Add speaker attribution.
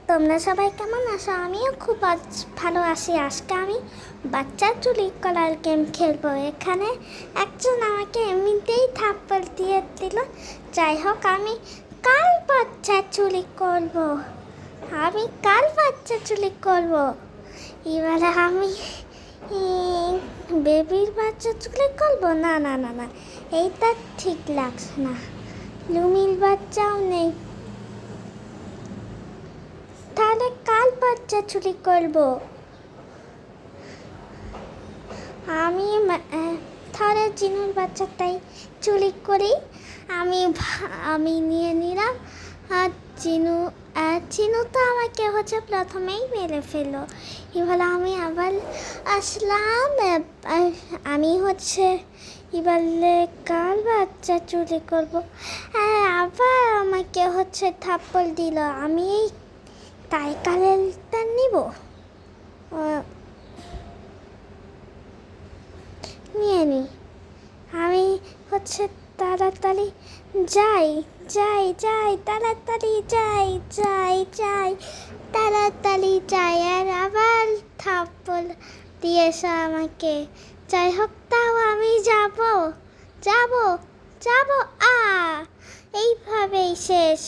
Speaker 1: তোমরা সবাই কেমন আছো? আমিও খুব ভালো আছি। আজকে আমি বাচ্চার চুলি করার গেম খেলবো। এখানে একজন আমাকে এমনিতেই থাপ্পড় দিয়ে দিল। যাই হোক, আমি কাল বাচ্চার চুলি করব। এবারে আমি বেবির বাচ্চার চুলি করবো। না না না না, এইটা ঠিক লাগছে না। লুমির বাচ্চাও নেই, তাহলে কাল বাচ্চা চুরি করব। আমি তাহলে চিনুর বাচ্চাটাই চুরি করি। আমি নিয়ে নিলাম। আর চিনু তো আমাকে প্রথমেই মেরে ফেললো। এবার আমি আবার আসলাম। আমি এবারে কাল বাচ্চা চুরি করব। আবার আমাকে থাপ্পড় দিল। আমি তাই কালেরটা নিব, নিয়ে নি। আমি তাড়াতাড়ি যাই তাড়াতাড়ি যাই আর আবার থাপ্পড় দিয়েছে আমাকে। যাই হোক, তাও আমি যাব। এইভাবেই শেষ।